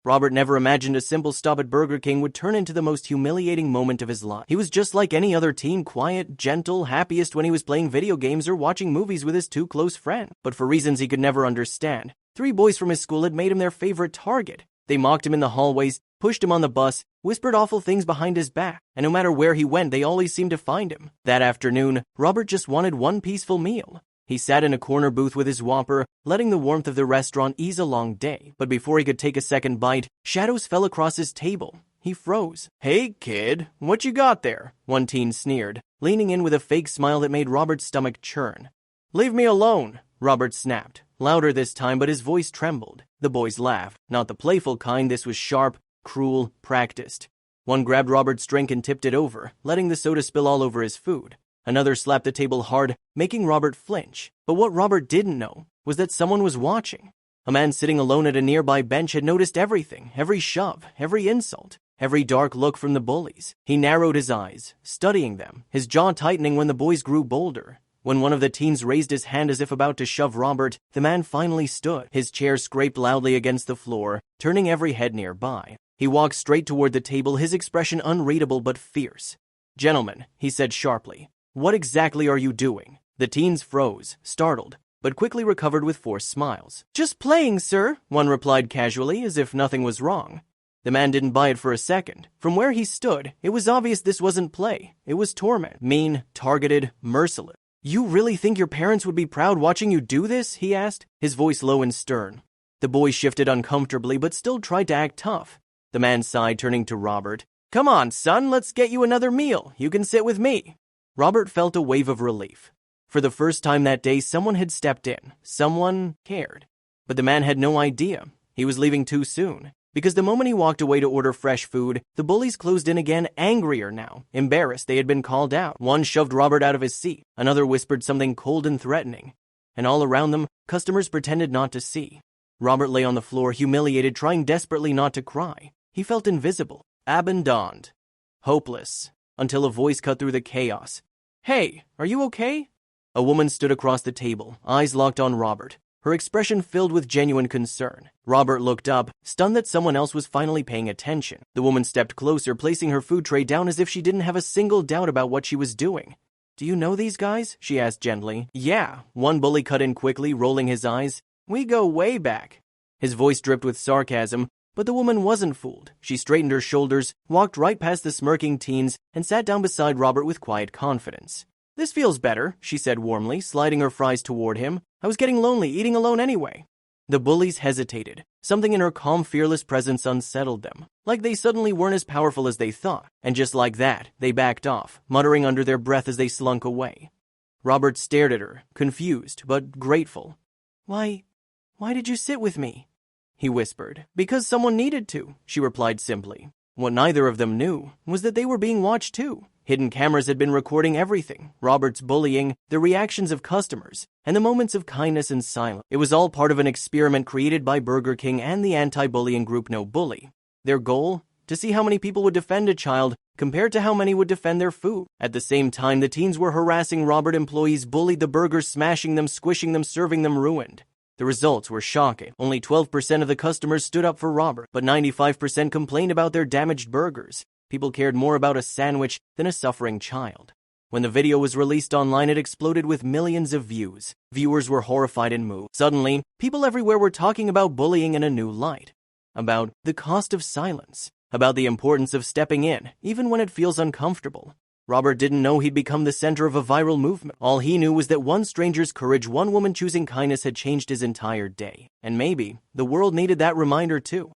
Robert never imagined a simple stop at Burger King would turn into the most humiliating moment of his life. He was just like any other teen, quiet, gentle, happiest when he was playing video games or watching movies with his two close friends. But for reasons he could never understand, 3 boys from his school had made him their favorite target. They mocked him in the hallways, pushed him on the bus, whispered awful things behind his back, and no matter where he went, they always seemed to find him. That afternoon, Robert just wanted one peaceful meal. He sat in a corner booth with his Whopper, letting the warmth of the restaurant ease a long day. But before he could take a second bite, shadows fell across his table. He froze. "Hey, kid, what you got there?" one teen sneered, leaning in with a fake smile that made Robert's stomach churn. "Leave me alone," Robert snapped, louder this time, but his voice trembled. The boys laughed, not the playful kind. This was sharp, cruel, practiced. One grabbed Robert's drink and tipped it over, letting the soda spill all over his food. Another slapped the table hard, making Robert flinch. But what Robert didn't know was that someone was watching. A man sitting alone at a nearby bench had noticed everything, every shove, every insult, every dark look from the bullies. He narrowed his eyes, studying them, his jaw tightening when the boys grew bolder. When one of the teens raised his hand as if about to shove Robert, the man finally stood. His chair scraped loudly against the floor, turning every head nearby. He walked straight toward the table, his expression unreadable but fierce. "Gentlemen," he said sharply, "what exactly are you doing?" The teens froze, startled, but quickly recovered with forced smiles. "Just playing, sir," one replied casually, as if nothing was wrong. The man didn't buy it for a second. From where he stood, it was obvious this wasn't play. It was torment. Mean, targeted, merciless. "You really think your parents would be proud watching you do this?" he asked, his voice low and stern. The boy shifted uncomfortably but still tried to act tough. The man sighed, turning to Robert. "Come on, son, let's get you another meal. You can sit with me." Robert felt a wave of relief. For the first time that day, someone had stepped in. Someone cared. But the man had no idea. He was leaving too soon. Because the moment he walked away to order fresh food, the bullies closed in again, angrier now, embarrassed they had been called out. One shoved Robert out of his seat. Another whispered something cold and threatening. And all around them, customers pretended not to see. Robert lay on the floor, humiliated, trying desperately not to cry. He felt invisible, abandoned, hopeless, until a voice cut through the chaos. "Hey, are you okay?" A woman stood across the table, eyes locked on Robert, her expression filled with genuine concern. Robert looked up, stunned that someone else was finally paying attention. The woman stepped closer, placing her food tray down as if she didn't have a single doubt about what she was doing. "Do you know these guys?" she asked gently. "Yeah," one bully cut in quickly, rolling his eyes. "We go way back." His voice dripped with sarcasm, but the woman wasn't fooled. She straightened her shoulders, walked right past the smirking teens, and sat down beside Robert with quiet confidence. "This feels better," she said warmly, sliding her fries toward him. "I was getting lonely, eating alone anyway." The bullies hesitated. Something in her calm, fearless presence unsettled them, like they suddenly weren't as powerful as they thought. And just like that, they backed off, muttering under their breath as they slunk away. Robert stared at her, confused but grateful. Why did you sit with me?" he whispered. "Because someone needed to," she replied simply. What neither of them knew was that they were being watched too. Hidden cameras had been recording everything. Robert's bullying, the reactions of customers, and the moments of kindness and silence. It was all part of an experiment created by Burger King and the anti-bullying group No Bully. Their goal? To see how many people would defend a child compared to how many would defend their food. At the same time, the teens were harassing Robert. Employees bullied the burgers, smashing them, squishing them, serving them ruined. The results were shocking. Only 12% of the customers stood up for Robert, but 95% complained about their damaged burgers. People cared more about a sandwich than a suffering child. When the video was released online, it exploded with millions of views. Viewers were horrified and moved. Suddenly, people everywhere were talking about bullying in a new light. About the cost of silence. About the importance of stepping in, even when it feels uncomfortable. Robert didn't know he'd become the center of a viral movement. All he knew was that one stranger's courage, one woman choosing kindness, had changed his entire day. And maybe the world needed that reminder too.